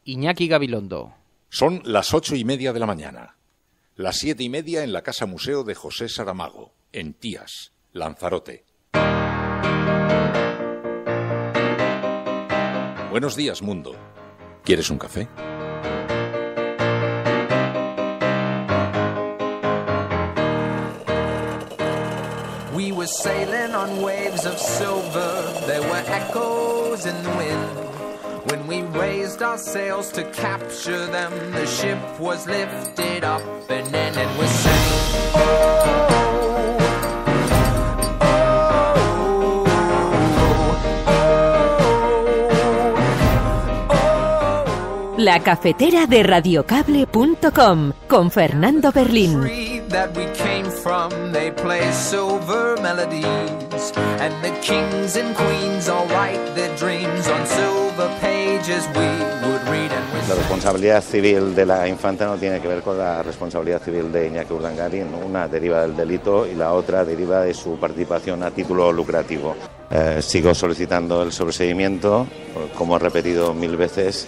Iñaki Gabilondo. Son las 8:30 de la mañana. Las 7:30 en la Casa Museo de José Saramago, en Tías, Lanzarote. Buenos días, mundo. ¿Quieres un café? We were sailing on waves of silver. There were echoes in the wind. When we raised our sails to capture them, the ship was lifted up and then it was sank. La cafetera de radiocable.com con Fernando Berlín. That we came from, they play silver melodies, and the kings and queens all write their dreams on silver pages we would read and we La responsabilidad civil de la infanta no tiene que ver con la responsabilidad civil de Iñaki Urdangarin. Una deriva del delito y la otra deriva de su participación a título lucrativo. Sigo solicitando el sobreseimiento, como he repetido 1000 veces.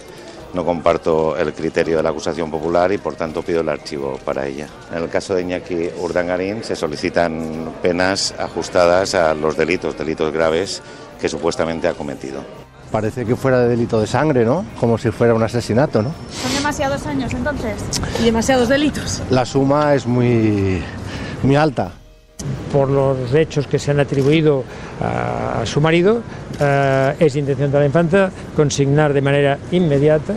No comparto el criterio de la acusación popular y por tanto pido el archivo para ella. En el caso de Iñaki Urdangarin se solicitan penas ajustadas a los delitos graves que supuestamente ha cometido. Parece que fuera de delito de sangre, ¿no? Como si fuera un asesinato, ¿no? Son demasiados años entonces y demasiados delitos. La suma es muy alta. Por los hechos que se han atribuido a su marido, es intención de la infanta consignar de manera inmediata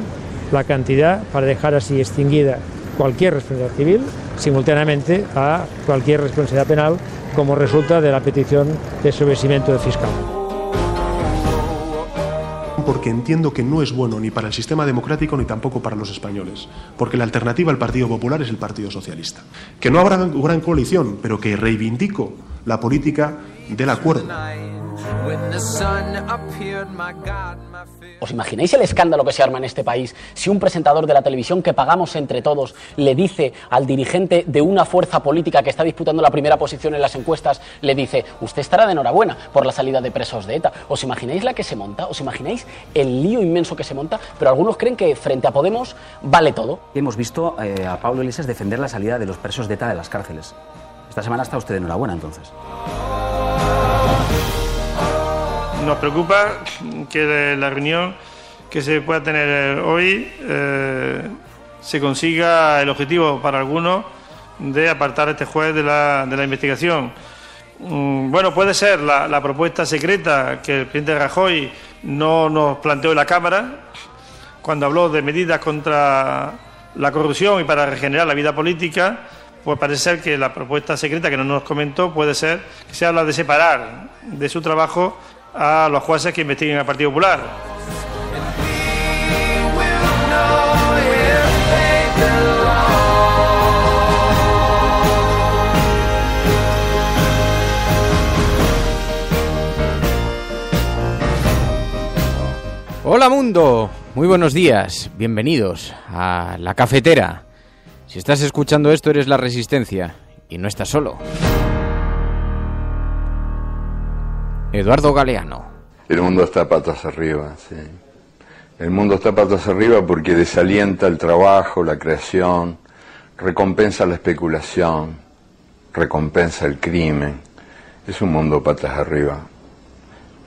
la cantidad para dejar así extinguida cualquier responsabilidad civil, simultáneamente a cualquier responsabilidad penal, como resulta de la petición de sobreseimiento del fiscal. Porque entiendo que no es bueno ni para el sistema democrático ni tampoco para los españoles, porque la alternativa al Partido Popular es el Partido Socialista. Que no habrá gran coalición, pero que reivindico la política del acuerdo. ¿Os imagináis el escándalo que se arma en este país si un presentador de la televisión que pagamos entre todos le dice al dirigente de una fuerza política que está disputando la primera posición en las encuestas, le dice, usted estará de enhorabuena por la salida de presos de ETA? ¿Os imagináis la que se monta? ¿Os imagináis el lío inmenso que se monta? Pero algunos creen que frente a Podemos vale todo. Hemos visto a Pablo Iglesias defender la salida de los presos de ETA de las cárceles. Esta semana está usted de enhorabuena, entonces. Nos preocupa que la reunión que se pueda tener hoy se consiga el objetivo para algunos de apartar a este juez de la investigación. Bueno, puede ser la propuesta secreta que el presidente Rajoy no nos planteó en la Cámara cuando habló de medidas contra la corrupción y para regenerar la vida política. Pues parece ser que la propuesta secreta que no nos comentó puede ser que se habla de separar de su trabajo a los jueces que investiguen al Partido Popular. Hola mundo, muy buenos días, bienvenidos a La Cafetera. Si estás escuchando esto eres La Resistencia y no estás solo. Eduardo Galeano. El mundo está patas arriba, sí. El mundo está patas arriba porque desalienta el trabajo, la creación, recompensa la especulación, recompensa el crimen. Es un mundo patas arriba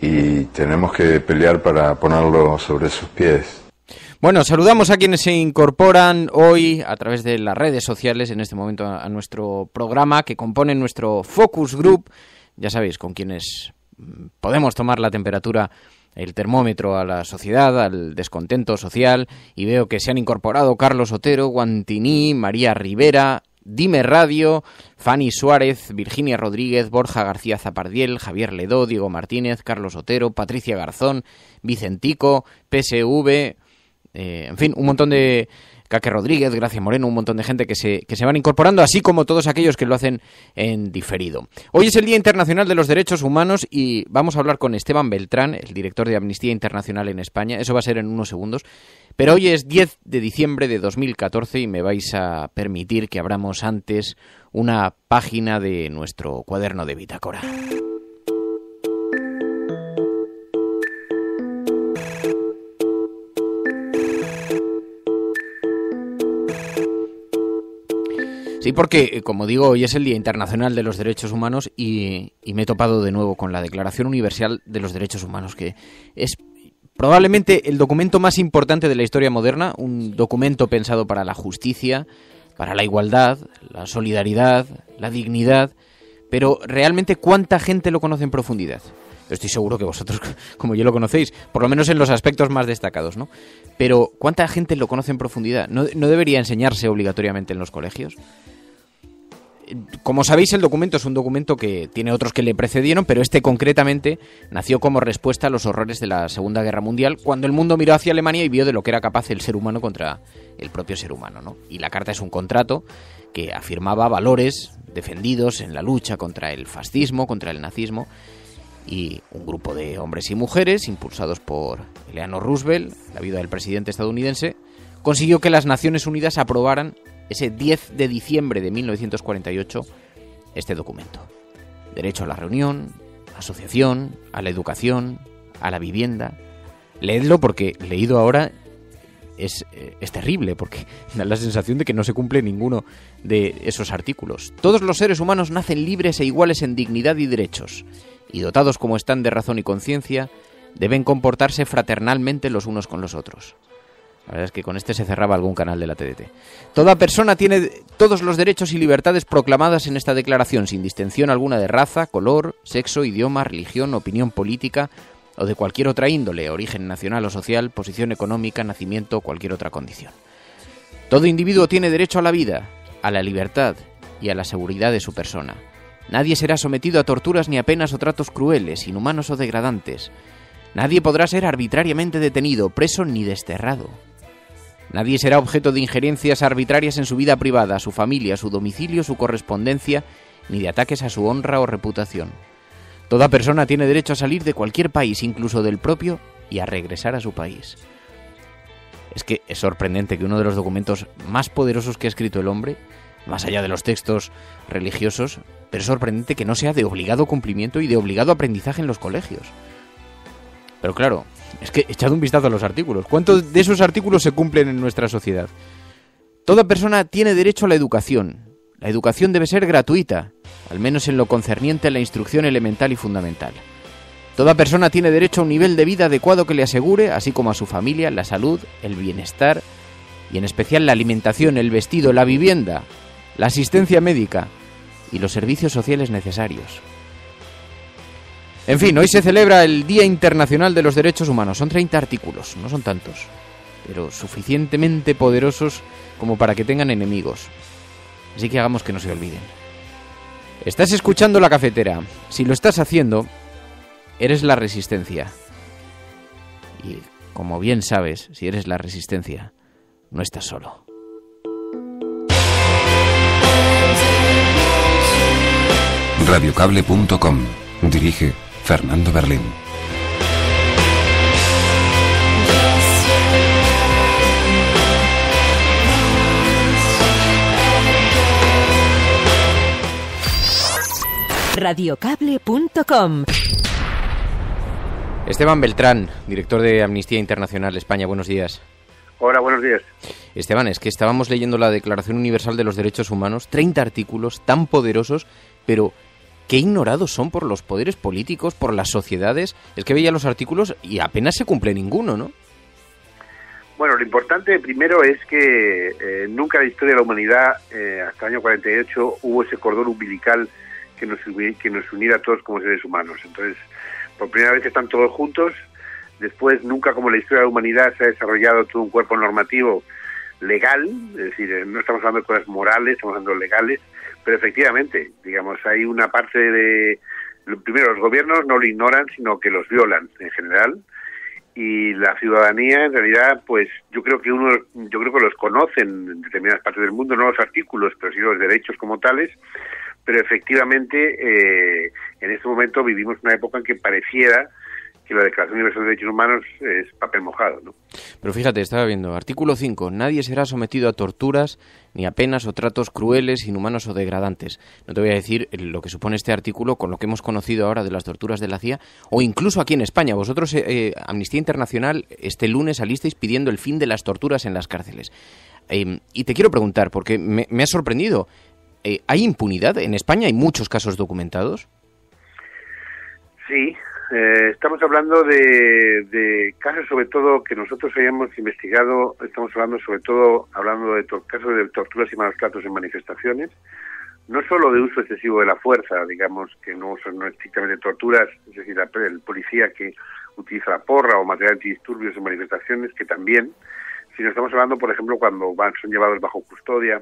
y tenemos que pelear para ponerlo sobre sus pies. Bueno, saludamos a quienes se incorporan hoy a través de las redes sociales en este momento a nuestro programa que componen nuestro Focus Group. Ya sabéis, con quienes podemos tomar la temperatura, el termómetro a la sociedad, al descontento social, y veo que se han incorporado Carlos Otero, Guantiní, María Rivera, Dime Radio, Fanny Suárez, Virginia Rodríguez, Borja García Zapardiel, Javier Ledó, Diego Martínez, Carlos Otero, Patricia Garzón, Vicentico, PSV, en fin, un montón de... Caque Rodríguez, Gracia Moreno, un montón de gente que se van incorporando, así como todos aquellos que lo hacen en diferido. Hoy es el Día Internacional de los Derechos Humanos y vamos a hablar con Esteban Beltrán, el director de Amnistía Internacional en España. Eso va a ser en unos segundos. Pero hoy es 10 de diciembre de 2014 y me vais a permitir que abramos antes una página de nuestro cuaderno de bitácora. Sí, porque, como digo, hoy es el Día Internacional de los Derechos Humanos y me he topado de nuevo con la Declaración Universal de los Derechos Humanos, que es probablemente el documento más importante de la historia moderna, un documento pensado para la justicia, para la igualdad, la solidaridad, la dignidad, pero realmente ¿cuánta gente lo conoce en profundidad? Estoy seguro que vosotros, como yo, lo conocéis, por lo menos en los aspectos más destacados, ¿no? Pero ¿cuánta gente lo conoce en profundidad? ¿No debería enseñarse obligatoriamente en los colegios? Como sabéis, el documento es un documento que tiene otros que le precedieron, pero este concretamente nació como respuesta a los horrores de la Segunda Guerra Mundial, cuando el mundo miró hacia Alemania y vio de lo que era capaz el ser humano contra el propio ser humano, ¿no? Y la carta es un contrato que afirmaba valores defendidos en la lucha contra el fascismo, contra el nazismo, y un grupo de hombres y mujeres, impulsados por Eleanor Roosevelt, la viuda del presidente estadounidense, consiguió que las Naciones Unidas aprobaran ese 10 de diciembre de 1948 este documento. Derecho a la reunión, asociación, a la educación, a la vivienda. Leedlo porque, leído ahora, es terrible, porque da la sensación de que no se cumple ninguno de esos artículos. Todos los seres humanos nacen libres e iguales en dignidad y derechos, y dotados como están de razón y conciencia, deben comportarse fraternalmente los unos con los otros. La verdad es que con este se cerraba algún canal de la TDT. Toda persona tiene todos los derechos y libertades proclamadas en esta declaración, sin distinción alguna de raza, color, sexo, idioma, religión, opinión política o de cualquier otra índole, origen nacional o social, posición económica, nacimiento o cualquier otra condición. Todo individuo tiene derecho a la vida, a la libertad y a la seguridad de su persona. Nadie será sometido a torturas ni a penas o tratos crueles, inhumanos o degradantes. Nadie podrá ser arbitrariamente detenido, preso ni desterrado. Nadie será objeto de injerencias arbitrarias en su vida privada, su familia, su domicilio, su correspondencia, ni de ataques a su honra o reputación. Toda persona tiene derecho a salir de cualquier país, incluso del propio, y a regresar a su país. Es que es sorprendente que uno de los documentos más poderosos que ha escrito el hombre, más allá de los textos religiosos, pero es sorprendente que no sea de obligado cumplimiento y de obligado aprendizaje en los colegios. Pero claro, es que echad un vistazo a los artículos. ¿Cuántos de esos artículos se cumplen en nuestra sociedad? Toda persona tiene derecho a la educación. La educación debe ser gratuita, al menos en lo concerniente a la instrucción elemental y fundamental. Toda persona tiene derecho a un nivel de vida adecuado que le asegure, así como a su familia, la salud, el bienestar y en especial la alimentación, el vestido, la vivienda, la asistencia médica y los servicios sociales necesarios. En fin, hoy se celebra el Día Internacional de los Derechos Humanos. Son 30 artículos, no son tantos, pero suficientemente poderosos como para que tengan enemigos. Así que hagamos que no se olviden. Estás escuchando La Cafetera. Si lo estás haciendo, eres la resistencia. Y como bien sabes, si eres la resistencia, no estás solo. Radiocable.com. Dirige Fernando Berlín. Radiocable.com. Esteban Beltrán, director de Amnistía Internacional España, buenos días. Hola, buenos días. Esteban, es que estábamos leyendo la Declaración Universal de los Derechos Humanos, 30 artículos tan poderosos, pero qué ignorados son por los poderes políticos, por las sociedades. Es que veía los artículos y apenas se cumple ninguno, ¿no? Bueno, lo importante primero es que nunca en la historia de la humanidad, hasta el año 48, hubo ese cordón umbilical que nos uniera a todos como seres humanos. Entonces, por primera vez están todos juntos. Después, nunca como en la historia de la humanidad se ha desarrollado todo un cuerpo normativo legal, es decir, no estamos hablando de cosas morales, estamos hablando de legales, pero efectivamente, digamos, hay una parte de... Primero, los gobiernos no lo ignoran, sino que los violan en general, y la ciudadanía, en realidad, pues yo creo que los conocen en determinadas partes del mundo, no los artículos, pero sí los derechos como tales, pero efectivamente en este momento vivimos una época en que pareciera que la Declaración Universal de Derechos Humanos es papel mojado, ¿no? Pero fíjate, estaba viendo, artículo 5, nadie será sometido a torturas, ni a penas o tratos crueles, inhumanos o degradantes. No te voy a decir lo que supone este artículo con lo que hemos conocido ahora de las torturas de la CIA, o incluso aquí en España. Vosotros, Amnistía Internacional, este lunes salisteis pidiendo el fin de las torturas en las cárceles. Y te quiero preguntar, porque me ha sorprendido, ¿hay impunidad? ¿En España hay muchos casos documentados? Sí, estamos hablando de casos sobre todo que nosotros hayamos investigado, estamos hablando sobre todo de casos de torturas y malos tratos en manifestaciones, no solo de uso excesivo de la fuerza, digamos que no son estrictamente torturas, es decir, el policía que utiliza la porra o material antidisturbios en manifestaciones, que también, sino estamos hablando, por ejemplo, cuando son llevados bajo custodia,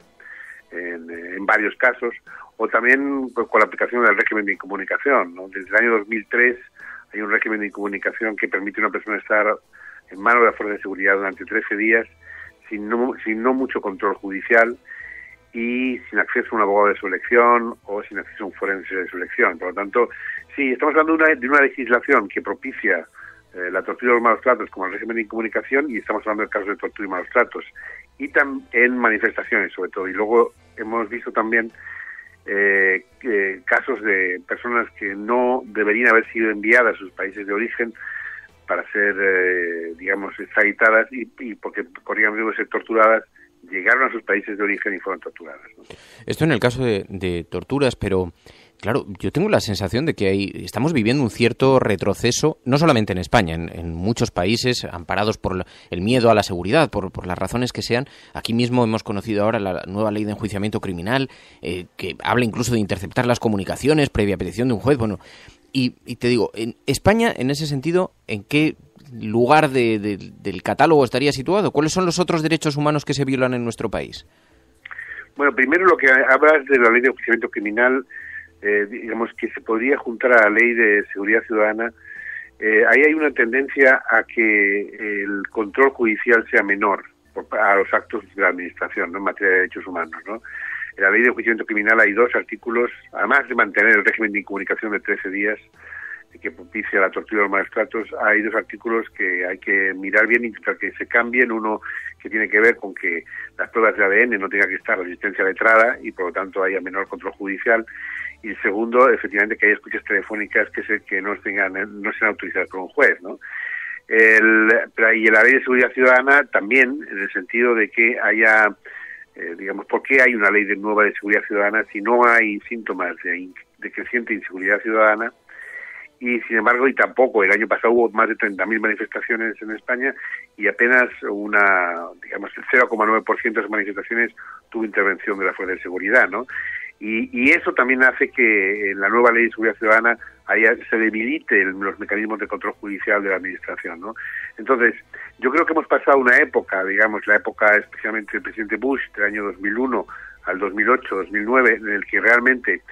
en varios casos, o también con la aplicación del régimen de incomunicación, ¿no? Desde el año 2003 hay un régimen de incomunicación que permite a una persona estar en manos de la fuerza de seguridad durante 13 días sin no mucho control judicial y sin acceso a un abogado de su elección o sin acceso a un forense de su elección. Por lo tanto, sí, estamos hablando de una legislación que propicia la tortura y los malos tratos como el régimen de incomunicación, y estamos hablando de casos de tortura y malos tratos, y en manifestaciones sobre todo. Y luego hemos visto también casos de personas que no deberían haber sido enviadas a sus países de origen para ser, digamos, extraditadas y porque corrían riesgo de ser torturadas, llegaron a sus países de origen y fueron torturadas, ¿no? Esto en el caso de torturas, pero claro, yo tengo la sensación de que estamos viviendo un cierto retroceso, no solamente en España, en muchos países amparados por el miedo a la seguridad, por las razones que sean. Aquí mismo hemos conocido ahora la nueva ley de enjuiciamiento criminal, que habla incluso de interceptar las comunicaciones previa petición de un juez. Bueno, y te digo, en España, en ese sentido, ¿en qué lugar del catálogo estaría situado? ¿Cuáles son los otros derechos humanos que se violan en nuestro país? Bueno, primero lo que hablas de la ley de enjuiciamiento criminal, digamos que se podría juntar a la ley de seguridad ciudadana. Ahí hay una tendencia a que el control judicial sea menor a los actos de la administración, ¿no?, en materia de derechos humanos, ¿no? En la ley de enjuiciamiento criminal hay 2 artículos, además de mantener el régimen de incomunicación de 13 días, que propicia la tortura y los malos tratos, hay 2 artículos que hay que mirar bien e intentar que se cambien. Uno que tiene que ver con que las pruebas de ADN no tengan que estar a resistencia letrada y por lo tanto haya menor control judicial. Y el segundo, efectivamente, que haya escuchas telefónicas que no sean autorizadas por un juez, ¿no? Y en la ley de seguridad ciudadana también, en el sentido de que haya, digamos, ¿por qué hay una ley nueva de seguridad ciudadana si no hay síntomas de creciente inseguridad ciudadana? Y sin embargo, y tampoco, el año pasado hubo más de 30.000 manifestaciones en España y apenas el 0,9% de esas manifestaciones tuvo intervención de la fuerza de seguridad, ¿no? Y eso también hace que en la nueva ley de seguridad ciudadana se debilite los mecanismos de control judicial de la administración, ¿no? Entonces, yo creo que hemos pasado una época, digamos, la época especialmente del presidente Bush, del año 2001 al 2008, 2009, en el que realmente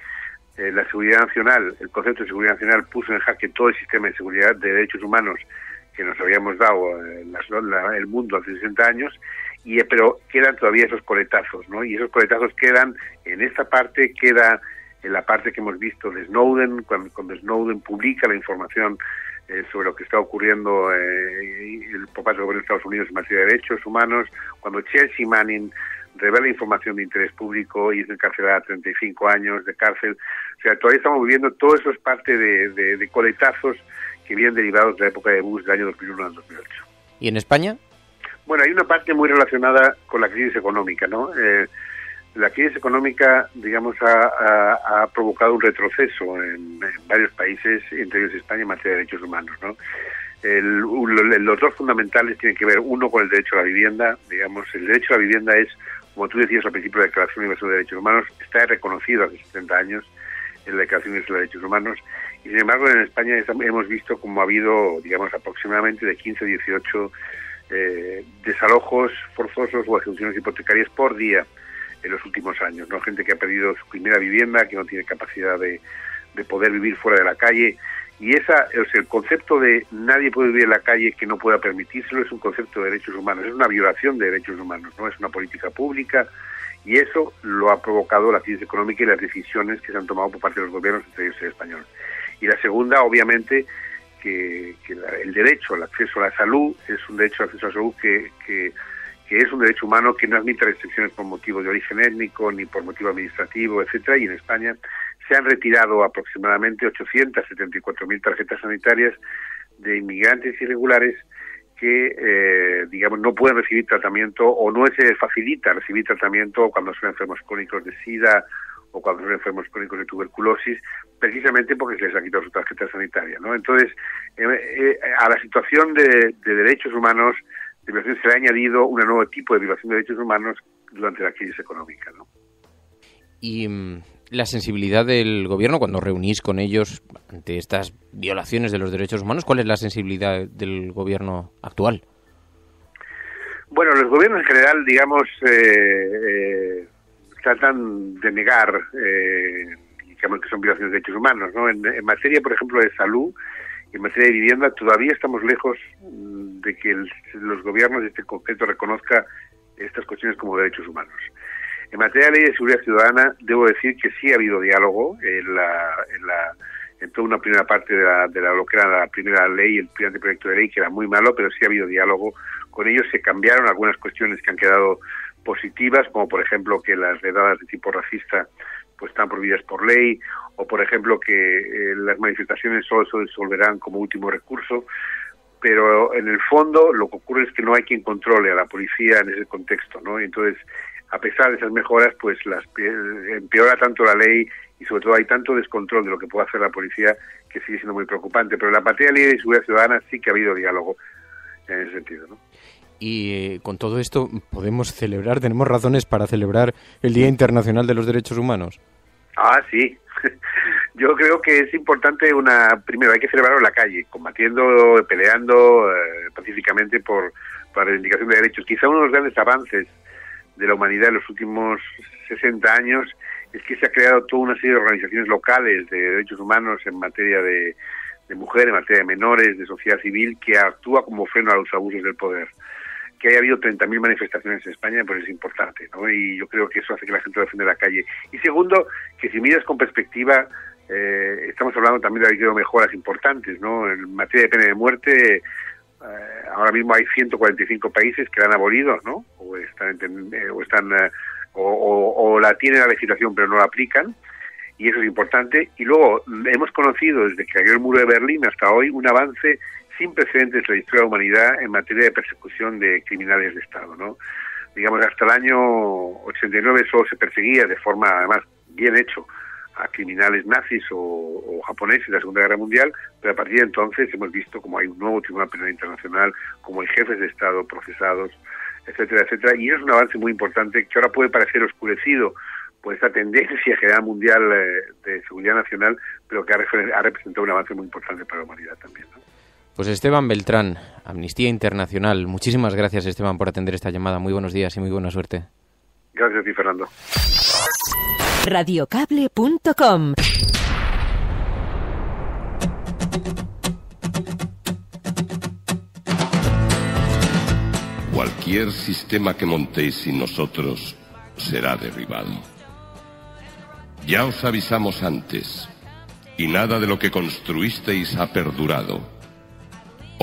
la seguridad nacional, el concepto de seguridad nacional puso en jaque todo el sistema de seguridad de derechos humanos que nos habíamos dado el mundo hace 60 años, pero quedan todavía esos coletazos, ¿no? Y esos coletazos quedan en esta parte, queda en la parte que hemos visto de Snowden, cuando Snowden publica la información sobre lo que está ocurriendo por parte del gobierno de Estados Unidos en materia de derechos humanos, cuando Chelsea Manning revela información de interés público y es encarcelada a 35 años de cárcel. O sea, todavía estamos viviendo, todo eso es parte de coletazos que vienen derivados de la época de Bush del año 2001 al 2008. ¿Y en España? Bueno, hay una parte muy relacionada con la crisis económica, ¿no? La crisis económica, digamos, ha provocado un retroceso en varios países, entre ellos España, en materia de derechos humanos, ¿no? Los 2 fundamentales tienen que ver, uno, con el derecho a la vivienda. Digamos, el derecho a la vivienda es, como tú decías al principio de la Declaración Universal de Derechos Humanos, está reconocido hace 70 años en la Declaración Universal de Derechos Humanos, y sin embargo en España hemos visto como ha habido, digamos, aproximadamente de 15 a 18 desalojos forzosos o ejecuciones hipotecarias por día en los últimos años, ¿no? Gente que ha perdido su primera vivienda, que no tiene capacidad de poder vivir fuera de la calle. Y el concepto de nadie puede vivir en la calle que no pueda permitírselo es un concepto de derechos humanos, es una violación de derechos humanos, no es una política pública, y eso lo ha provocado la crisis económica y las decisiones que se han tomado por parte de los gobiernos, entre ellos el español. Y la segunda, obviamente, que el derecho al acceso a la salud es un derecho al acceso a la salud que es un derecho humano que no admite restricciones por motivo de origen étnico ni por motivo administrativo, etcétera, y en España se han retirado aproximadamente 874.000 tarjetas sanitarias de inmigrantes irregulares que, digamos, no pueden recibir tratamiento o no se les facilita recibir tratamiento cuando son enfermos crónicos de SIDA o cuando son enfermos crónicos de tuberculosis, precisamente porque se les ha quitado su tarjeta sanitaria, ¿no? Entonces, a la situación de derechos humanos, de violación, se le ha añadido un nuevo tipo de violación de derechos humanos durante la crisis económica, ¿no? Y la sensibilidad del gobierno cuando reunís con ellos ante estas violaciones de los derechos humanos, ¿cuál es la sensibilidad del gobierno actual? Bueno, los gobiernos en general, digamos, tratan de negar, digamos, que son violaciones de derechos humanos, ¿no? En materia, por ejemplo, de salud, en materia de vivienda, todavía estamos lejos de que los gobiernos, este concreto, reconozca estas cuestiones como derechos humanos. En materia de ley de seguridad ciudadana, debo decir que sí ha habido diálogo en toda una primera parte de lo que era la primera ley, el primer proyecto de ley, que era muy malo, pero sí ha habido diálogo con ellos. Se cambiaron algunas cuestiones que han quedado positivas, como por ejemplo que las redadas de tipo racista pues están prohibidas por ley, o por ejemplo que las manifestaciones solo se disolverán como último recurso. Pero en el fondo lo que ocurre es que no hay quien controle a la policía en ese contexto, ¿no? Y entonces, a pesar de esas mejoras, pues empeora tanto la ley y sobre todo hay tanto descontrol de lo que puede hacer la policía que sigue siendo muy preocupante. Pero en la materia de ley de seguridad ciudadana sí que ha habido diálogo en ese sentido, ¿no? Y con todo esto tenemos razones para celebrar el Día Internacional de los Derechos Humanos. Ah, sí. Yo creo que es importante primero hay que celebrarlo en la calle, combatiendo, peleando pacíficamente por la reivindicación de derechos. Quizá uno de los grandes avances de la humanidad en los últimos 60 años es que se ha creado toda una serie de organizaciones locales de derechos humanos en materia de mujeres, en materia de menores, de sociedad civil, que actúa como freno a los abusos del poder. Que haya habido 30.000 manifestaciones en España, pues es importante, ¿no? Y yo creo que eso hace que la gente lo defienda en la calle. Y segundo, que si miras con perspectiva, estamos hablando también de haber habido mejoras importantes, ¿no? En materia de pena de muerte, ahora mismo hay 145 países que la han abolido, ¿no? O la tienen la legislación pero no la aplican, y eso es importante. Y luego hemos conocido desde que cayó el muro de Berlín hasta hoy un avance sin precedentes en la historia de la humanidad en materia de persecución de criminales de Estado, ¿no? Digamos, hasta el año 89 solo se perseguía de forma, además, bien hecho a criminales nazis o japoneses de la Segunda Guerra Mundial, pero a partir de entonces hemos visto como hay un nuevo Tribunal Penal Internacional, como hay jefes de Estado procesados, etcétera, etcétera, y es un avance muy importante que ahora puede parecer oscurecido por esta tendencia general mundial de seguridad nacional, pero que ha representado un avance muy importante para la humanidad también, ¿no? Pues Esteban Beltrán, Amnistía Internacional. Muchísimas gracias, Esteban, por atender esta llamada. Muy buenos días y muy buena suerte. Gracias a ti, Fernando. Radiocable.com. Cualquier sistema que montéis sin nosotros será derribado. Ya os avisamos antes, y nada de lo que construisteis ha perdurado.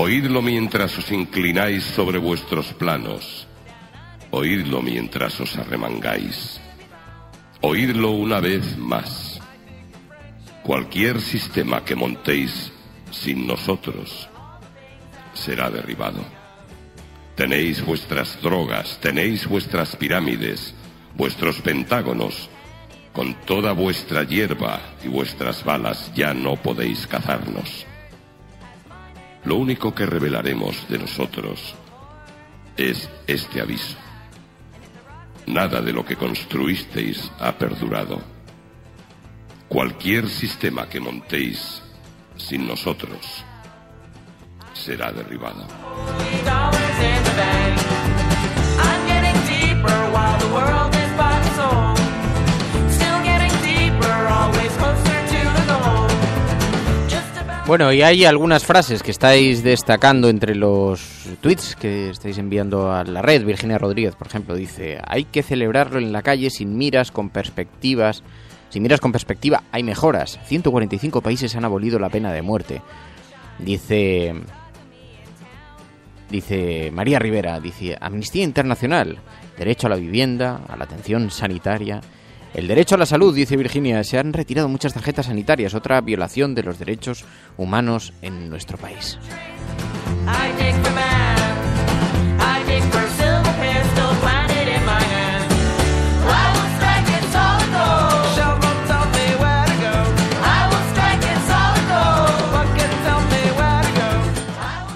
Oídlo mientras os inclináis sobre vuestros planos. Oídlo mientras os arremangáis. Oídlo una vez más. Cualquier sistema que montéis sin nosotros será derribado. Tenéis vuestras drogas, tenéis vuestras pirámides, vuestros pentágonos. Con toda vuestra hierba y vuestras balas ya no podéis cazarnos. Lo único que revelaremos de nosotros es este aviso. Nada de lo que construisteis ha perdurado. Cualquier sistema que montéis sin nosotros será derribado. Bueno, y hay algunas frases que estáis destacando entre los tweets que estáis enviando a la red. Virginia Rodríguez, por ejemplo, dice: hay que celebrarlo en la calle sin miras con perspectivas. Sin miras con perspectiva hay mejoras. 145 países han abolido la pena de muerte. Dice María Rivera, dice: Amnistía Internacional, derecho a la vivienda, a la atención sanitaria. El derecho a la salud, dice Virginia, se han retirado muchas tarjetas sanitarias, otra violación de los derechos humanos en nuestro país.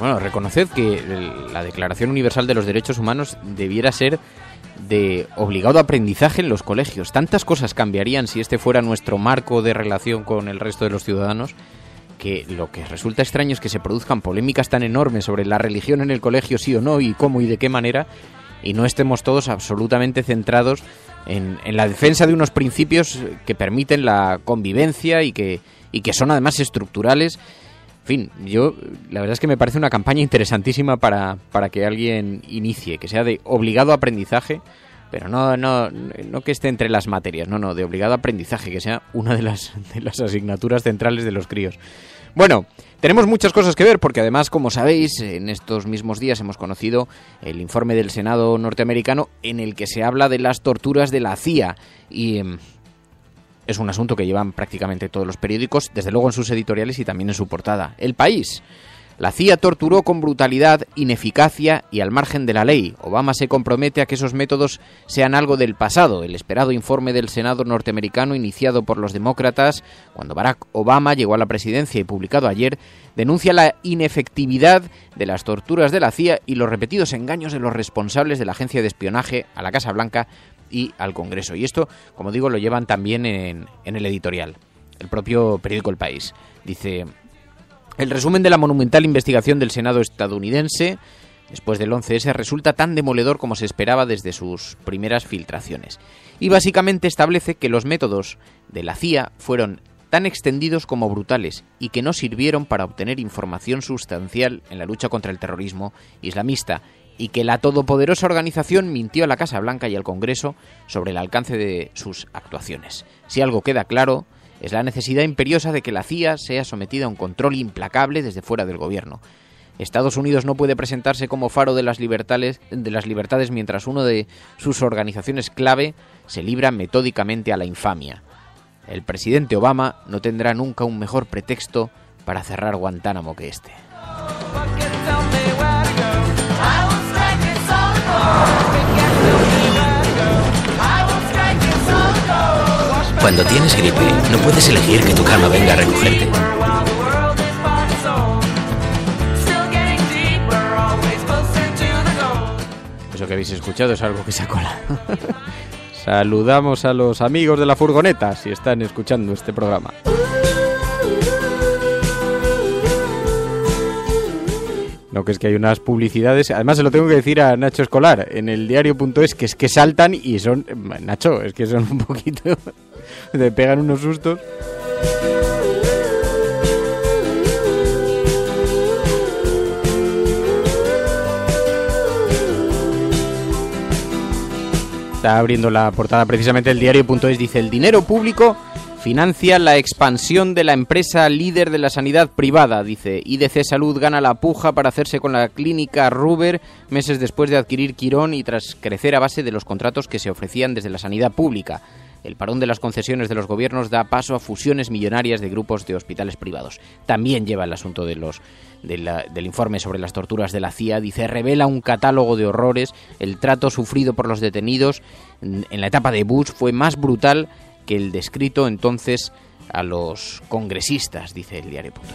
Bueno, reconoced que la Declaración Universal de los Derechos Humanos debiera ser de obligado aprendizaje en los colegios. Tantas cosas cambiarían si este fuera nuestro marco de relación con el resto de los ciudadanos, que lo que resulta extraño es que se produzcan polémicas tan enormes sobre la religión en el colegio, sí o no, y cómo y de qué manera, y no estemos todos absolutamente centrados en la defensa de unos principios que permiten la convivencia y que son además estructurales. En fin, la verdad es que me parece una campaña interesantísima para que alguien inicie, que sea de obligado aprendizaje, pero no que esté entre las materias, no, de obligado aprendizaje, que sea una de las asignaturas centrales de los críos. Bueno, tenemos muchas cosas que ver porque además, como sabéis, en estos mismos días hemos conocido el informe del Senado norteamericano en el que se habla de las torturas de la CIA y es un asunto que llevan prácticamente todos los periódicos, desde luego en sus editoriales y también en su portada. El País. La CIA torturó con brutalidad, ineficacia y al margen de la ley. Obama se compromete a que esos métodos sean algo del pasado. El esperado informe del Senado norteamericano, iniciado por los demócratas cuando Barack Obama llegó a la presidencia y publicado ayer, denuncia la inefectividad de las torturas de la CIA y los repetidos engaños de los responsables de la agencia de espionaje a la Casa Blanca y al Congreso. Y esto, como digo, lo llevan también en el editorial. El propio periódico El País dice: el resumen de la monumental investigación del Senado estadounidense después del 11S resulta tan demoledor como se esperaba desde sus primeras filtraciones. Y básicamente establece que los métodos de la CIA fueron tan extendidos como brutales y que no sirvieron para obtener información sustancial en la lucha contra el terrorismo islamista, y que la todopoderosa organización mintió a la Casa Blanca y al Congreso sobre el alcance de sus actuaciones. Si algo queda claro, es la necesidad imperiosa de que la CIA sea sometida a un control implacable desde fuera del gobierno. Estados Unidos no puede presentarse como faro de las libertades mientras una de sus organizaciones clave se libra metódicamente a la infamia. El presidente Obama no tendrá nunca un mejor pretexto para cerrar Guantánamo que este. Cuando tienes gripe, no puedes elegir que tu cama venga a recogerte. Eso que habéis escuchado es algo que se cola. Saludamos a los amigos de la furgoneta si están escuchando este programa. No, que es que hay unas publicidades, además se lo tengo que decir a Nacho Escolar, en el diario.es, que es que saltan y son... Nacho, es que son un poquito... te pegan unos sustos. Está abriendo la portada precisamente el diario.es, dice: el dinero público financia la expansión de la empresa líder de la sanidad privada, dice. IDC Salud gana la puja para hacerse con la clínica Ruber meses después de adquirir Quirón y tras crecer a base de los contratos que se ofrecían desde la sanidad pública. El parón de las concesiones de los gobiernos da paso a fusiones millonarias de grupos de hospitales privados. También lleva el asunto del informe sobre las torturas de la CIA. Dice: revela un catálogo de horrores. El trato sufrido por los detenidos en la etapa de Bush fue más brutal que el descrito entonces a los congresistas, dice el diario.es.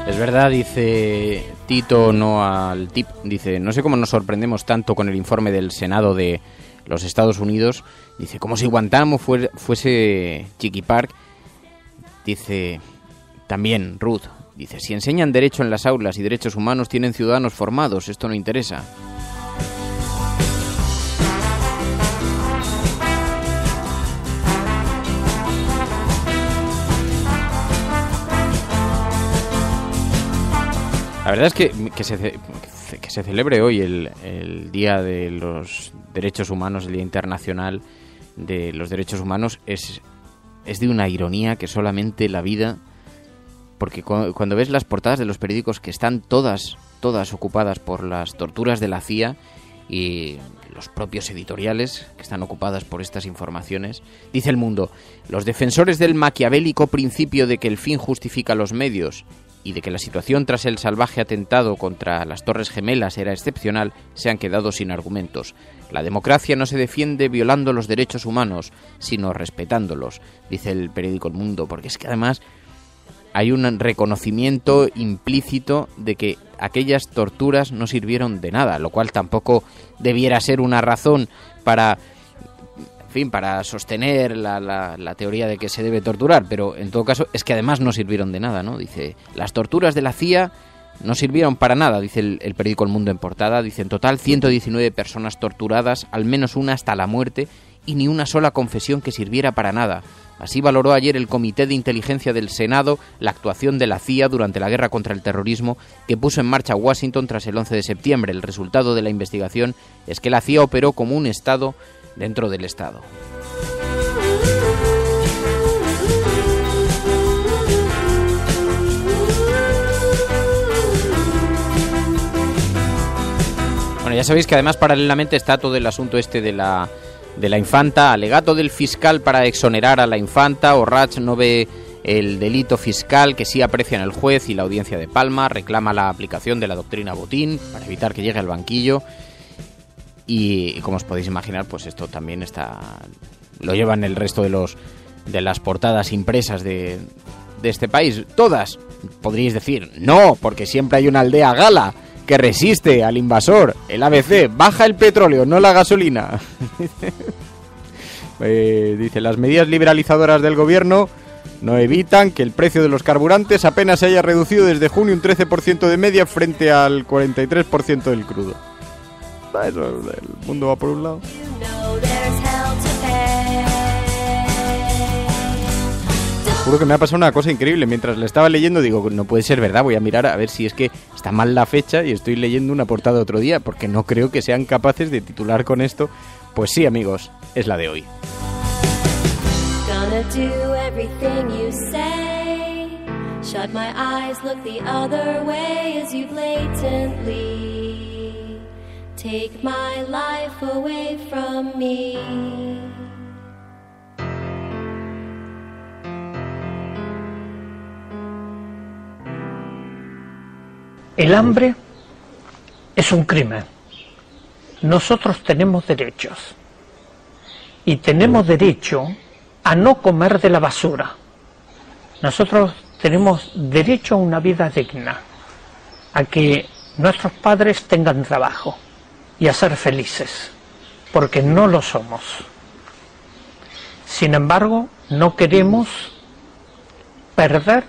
Es verdad, dice Tito, no al tip, dice: no sé cómo nos sorprendemos tanto con el informe del Senado de los Estados Unidos, dice, como si Guantánamo fuese Chiqui Park. Dice también Ruth, dice: si enseñan derecho en las aulas y derechos humanos, tienen ciudadanos formados, esto no interesa. La verdad es que se celebre hoy el Día de los Derechos Humanos, el Día Internacional de los Derechos Humanos, es de una ironía que solamente la vida porque cuando ves las portadas de los periódicos que están todas ocupadas por las torturas de la CIA y los propios editoriales que están ocupadas por estas informaciones, dice El Mundo: los defensores del maquiavélico principio de que el fin justifica los medios y de que la situación tras el salvaje atentado contra las Torres Gemelas era excepcional, se han quedado sin argumentos. La democracia no se defiende violando los derechos humanos, sino respetándolos, dice el periódico El Mundo, porque es que además hay un reconocimiento implícito de que aquellas torturas no sirvieron de nada, lo cual tampoco debiera ser una razón para sostener la teoría de que se debe torturar, pero en todo caso es que además no sirvieron de nada, ¿no? Dice, las torturas de la CIA no sirvieron para nada, dice el periódico El Mundo en portada. Dice, en total 119 personas torturadas, al menos una hasta la muerte, y ni una sola confesión que sirviera para nada. Así valoró ayer el Comité de Inteligencia del Senado la actuación de la CIA durante la guerra contra el terrorismo que puso en marcha Washington tras el 11 de septiembre. El resultado de la investigación es que la CIA operó como un Estado dentro del Estado. Bueno, ya sabéis que además paralelamente está todo el asunto este de la infanta, alegato del fiscal para exonerar a la infanta. Orrach no ve el delito fiscal que sí aprecian el juez y la audiencia de Palma, reclama la aplicación de la doctrina Botín para evitar que llegue al banquillo. Y como os podéis imaginar, pues esto también lo llevan el resto de las portadas impresas de este país. Todas, podríais decir, no, porque siempre hay una aldea gala que resiste al invasor. El ABC, baja el petróleo, no la gasolina. Dice, las medidas liberalizadoras del gobierno no evitan que el precio de los carburantes apenas se haya reducido desde junio un 13% de media frente al 43% del crudo. Eso, el mundo va por un lado. Juro que me ha pasado una cosa increíble. Mientras le estaba leyendo digo, no puede ser verdad, voy a mirar a ver si es que está mal la fecha y estoy leyendo una portada otro día, porque no creo que sean capaces de titular con esto. Pues sí, amigos, es la de hoy. Gonna do everything you say. Shut my eyes, look the other way as you blatantly take my life away from me. El hambre es un crimen. Nosotros tenemos derechos. Y tenemos derecho a no comer de la basura. Nosotros tenemos derecho a una vida digna. A que nuestros padres tengan trabajo. Y a ser felices. Porque no lo somos. Sin embargo, no queremos perder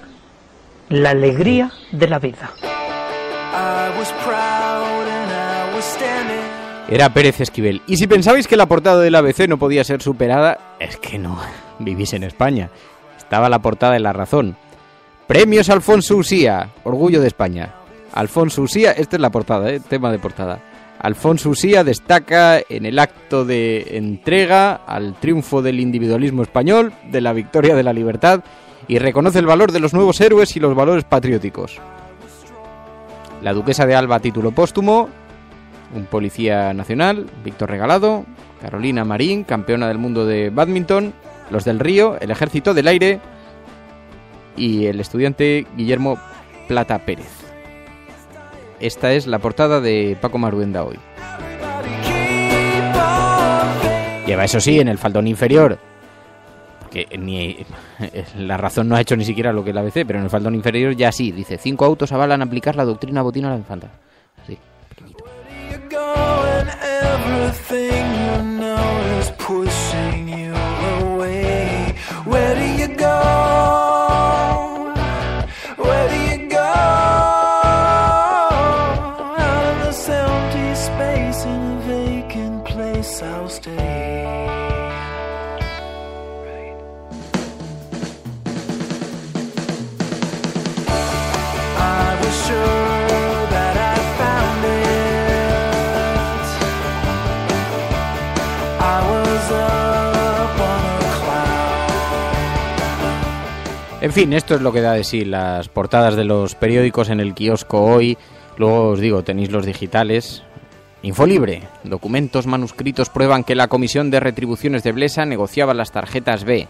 la alegría de la vida. Era Pérez Esquivel. Y si pensabais que la portada del ABC no podía ser superada, es que no, vivís en España. Estaba la portada de La Razón. Premios Alfonso Usía, orgullo de España. Alfonso Usía, esta es la portada, tema de portada. Alfonso Usía destaca en el acto de entrega al triunfo del individualismo español, de la victoria de la libertad, y reconoce el valor de los nuevos héroes y los valores patrióticos. La duquesa de Alba, título póstumo. Un policía nacional, Víctor Regalado. Carolina Marín, campeona del mundo de bádminton. Los del Río, el Ejército del Aire. Y el estudiante Guillermo Plata Pérez. Esta es la portada de Paco Maruenda hoy. Lleva, eso sí, en el faldón inferior, que La Razón no ha hecho ni siquiera lo que el ABC, pero en el faldón inferior ya sí, dice, 5 autos avalan aplicar la doctrina Botín a la infanta. Así, pequeñito. I was En fin, esto es lo que da de sí las portadas de los periódicos en el kiosco hoy. Luego os digo, tenéis los digitales. Infolibre. Documentos manuscritos prueban que la Comisión de Retribuciones de Blesa negociaba las tarjetas B.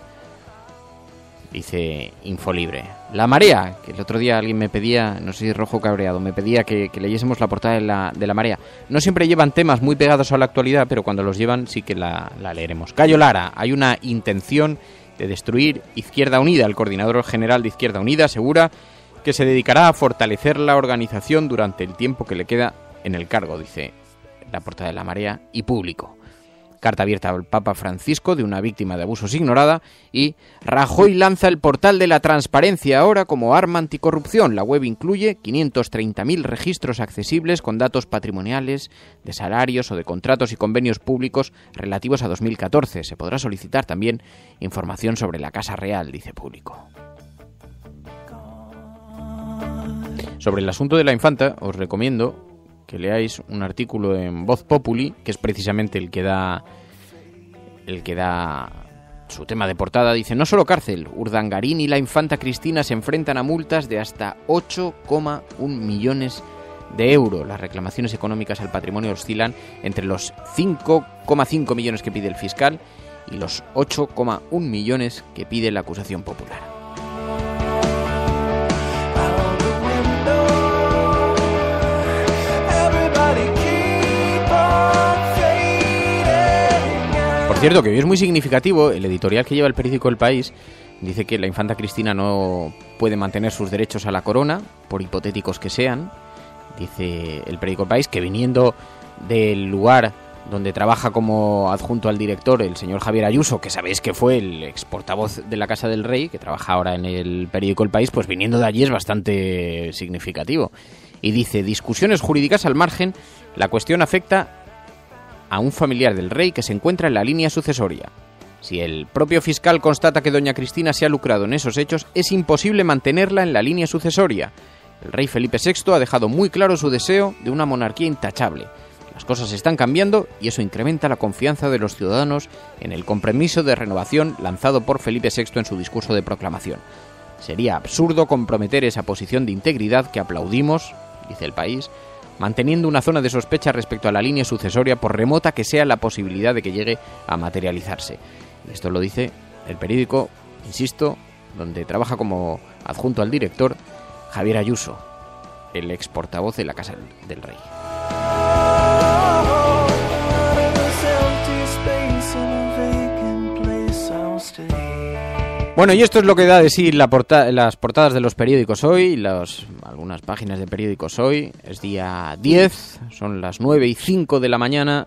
Dice Infolibre. La Marea, que el otro día alguien me pedía, no sé si Rojo Cabreado, me pedía que leyésemos la portada de la Marea. No siempre llevan temas muy pegados a la actualidad, pero cuando los llevan sí que la leeremos. Cayo Lara, hay una intención de destruir Izquierda Unida. El coordinador general de Izquierda Unida asegura que se dedicará a fortalecer la organización durante el tiempo que le queda en el cargo, dice la portada de La Marea y Público. Carta abierta al Papa Francisco de una víctima de abusos ignorada y Rajoy lanza el portal de la transparencia ahora como arma anticorrupción. La web incluye 530.000 registros accesibles con datos patrimoniales, de salarios o de contratos y convenios públicos relativos a 2014. Se podrá solicitar también información sobre la Casa Real, dice Público. Sobre el asunto de la infanta, os recomiendo que leáis un artículo en Voz Populi, que es precisamente el que da su tema de portada. Dice: no solo cárcel, Urdangarín y la infanta Cristina se enfrentan a multas de hasta 8,1 millones de euros. Las reclamaciones económicas al patrimonio oscilan entre los 5,5 millones que pide el fiscal y los 8,1 millones que pide la acusación popular. Por cierto, que hoy es muy significativo, el editorial que lleva el periódico El País dice que la infanta Cristina no puede mantener sus derechos a la corona, por hipotéticos que sean. Dice el periódico El País que viniendo del lugar donde trabaja como adjunto al director el señor Javier Ayuso, que sabéis que fue el ex portavoz de la Casa del Rey, que trabaja ahora en el periódico El País, pues viniendo de allí es bastante significativo. Y dice: discusiones jurídicas al margen, la cuestión afecta a un familiar del rey que se encuentra en la línea sucesoria. Si el propio fiscal constata que doña Cristina se ha lucrado en esos hechos, es imposible mantenerla en la línea sucesoria. El rey Felipe VI ha dejado muy claro su deseo de una monarquía intachable. Las cosas están cambiando y eso incrementa la confianza de los ciudadanos en el compromiso de renovación lanzado por Felipe VI en su discurso de proclamación. Sería absurdo comprometer esa posición de integridad que aplaudimos, dice El País, manteniendo una zona de sospecha respecto a la línea sucesoria, por remota que sea la posibilidad de que llegue a materializarse. Y esto lo dice el periódico, insisto, donde trabaja como adjunto al director Javier Ayuso, el ex portavoz de la Casa del Rey. Bueno, y esto es lo que da de sí las portadas de los periódicos hoy, algunas páginas de periódicos hoy. Es día 10, son las 9:05 de la mañana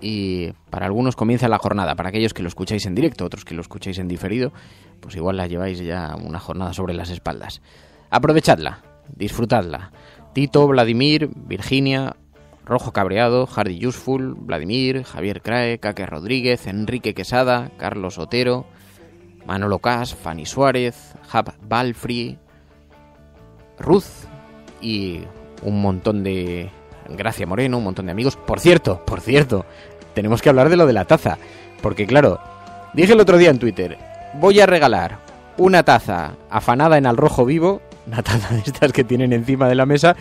y para algunos comienza la jornada. Para aquellos que lo escucháis en directo, otros que lo escucháis en diferido, pues igual la lleváis ya una jornada sobre las espaldas. Aprovechadla, disfrutadla. Tito, Vladimir, Virginia, Rojo Cabreado, Hardy Useful, Vladimir, Javier Crae, Caque Rodríguez, Enrique Quesada, Carlos Otero, Manolo Cas, Fanny Suárez, Hab Balfri, Ruth y un montón de... Gracia Moreno, un montón de amigos. Por cierto, tenemos que hablar de lo de la taza. Porque claro, dije el otro día en Twitter, voy a regalar una taza afanada en Al Rojo Vivo, una taza de estas que tienen encima de la mesa,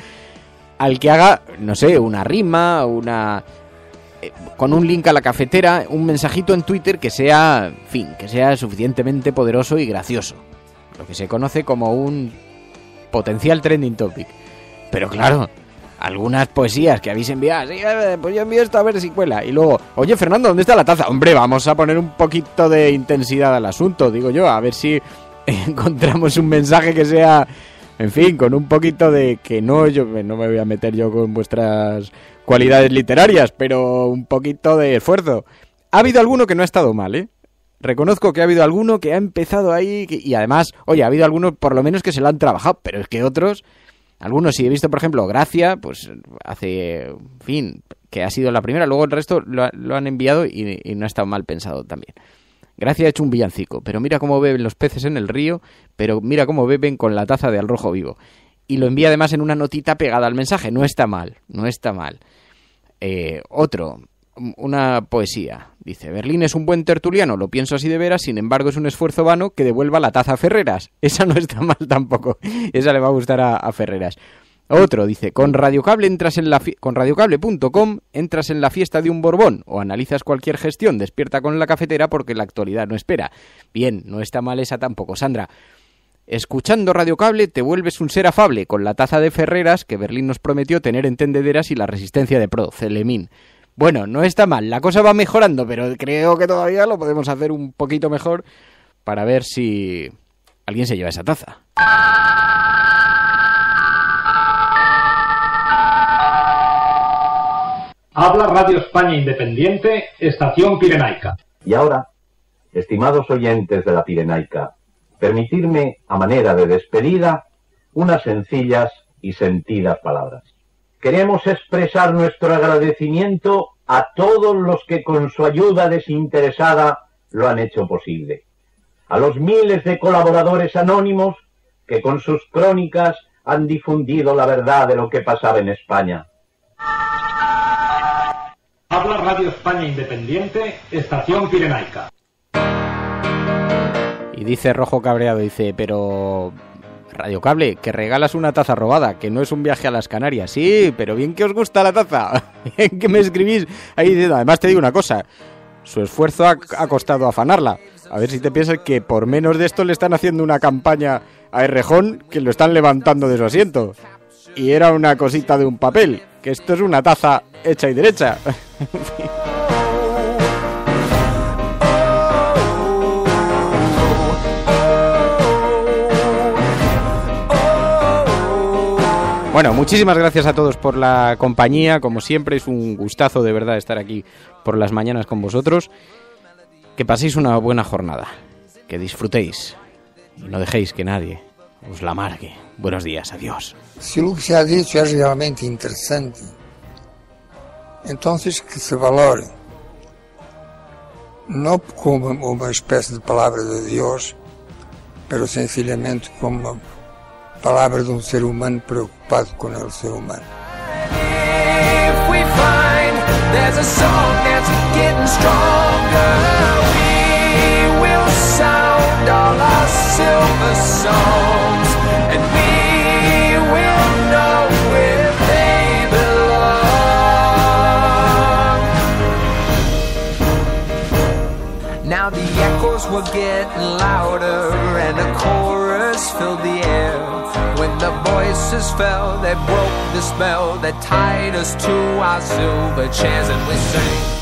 al que haga, no sé, una rima, con un link a la cafetera, un mensajito en Twitter que sea, en fin, que sea suficientemente poderoso y gracioso. Lo que se conoce como un potencial trending topic. Pero claro, algunas poesías que habéis enviado, sí, pues yo envío esto a ver si cuela. Y luego, oye Fernando, ¿dónde está la taza? Hombre, vamos a poner un poquito de intensidad al asunto, digo yo, a ver si encontramos un mensaje que sea, en fin, con un poquito de que no me voy a meter yo con vuestras cualidades literarias, pero un poquito de esfuerzo. Ha habido alguno que no ha estado mal, ¿eh? Reconozco que ha habido alguno que ha empezado ahí y además, oye, ha habido algunos por lo menos que se lo han trabajado, pero es que otros, algunos sí he visto, por ejemplo, Gracia, pues hace, en fin, que ha sido la primera, luego el resto lo han enviado y no ha estado mal pensado también. Gracia ha hecho un villancico, pero mira cómo beben los peces en el río, pero mira cómo beben con la taza de Al Rojo Vivo. Y lo envía además en una notita pegada al mensaje. No está mal, no está mal. Otro, una poesía. Dice, Berlín es un buen tertuliano, lo pienso así de veras, sin embargo es un esfuerzo vano que devuelva la taza a Ferreras. Esa no está mal tampoco, esa le va a gustar a Ferreras. Otro dice, con Radiocable con radiocable.com entras en la fiesta de un Borbón o analizas cualquier gestión, despierta con la cafetera porque la actualidad no espera. Bien, no está mal esa tampoco, Sandra. Escuchando Radiocable te vuelves un ser afable con la taza de Ferreras que Berlín nos prometió tener en tendederas y la resistencia de Pro, Celemín. Bueno, no está mal, la cosa va mejorando, pero creo que todavía lo podemos hacer un poquito mejor para ver si alguien se lleva esa taza. Habla Radio España Independiente, Estación Pirenaica. Y ahora, estimados oyentes de la Pirenaica, permitirme, a manera de despedida, unas sencillas y sentidas palabras. Queremos expresar nuestro agradecimiento a todos los que con su ayuda desinteresada lo han hecho posible. A los miles de colaboradores anónimos que con sus crónicas han difundido la verdad de lo que pasaba en España. Habla Radio España Independiente, Estación Pirenaica. Y dice Rojo cabreado, dice, pero Radiocable, que regalas una taza robada, que no es un viaje a las Canarias. Sí, pero bien que os gusta la taza, bien que me escribís ahí diciendo, además te digo una cosa, su esfuerzo ha costado afanarla. A ver si te piensas que por menos de esto le están haciendo una campaña a Errejón que lo están levantando de su asiento. Y era una cosita de un papel, que esto es una taza hecha y derecha. Bueno, muchísimas gracias a todos por la compañía, como siempre es un gustazo de verdad estar aquí por las mañanas con vosotros. Que paséis una buena jornada, que disfrutéis y no dejéis que nadie os la amargue. Buenos días, adiós. Si lo que se ha dicho es realmente interesante, entonces que se valore, no como una especie de palabra de Dios, pero sencillamente como una palabra de un ser humano preocupado con el ser humano. If we find there's a song that's getting stronger, we will sound all our silver songs, and we will know where they belong. Now the echoes were getting louder and a chorus filled the air. When the voices fell, they broke the spell that tied us to our silver chairs, and we sang.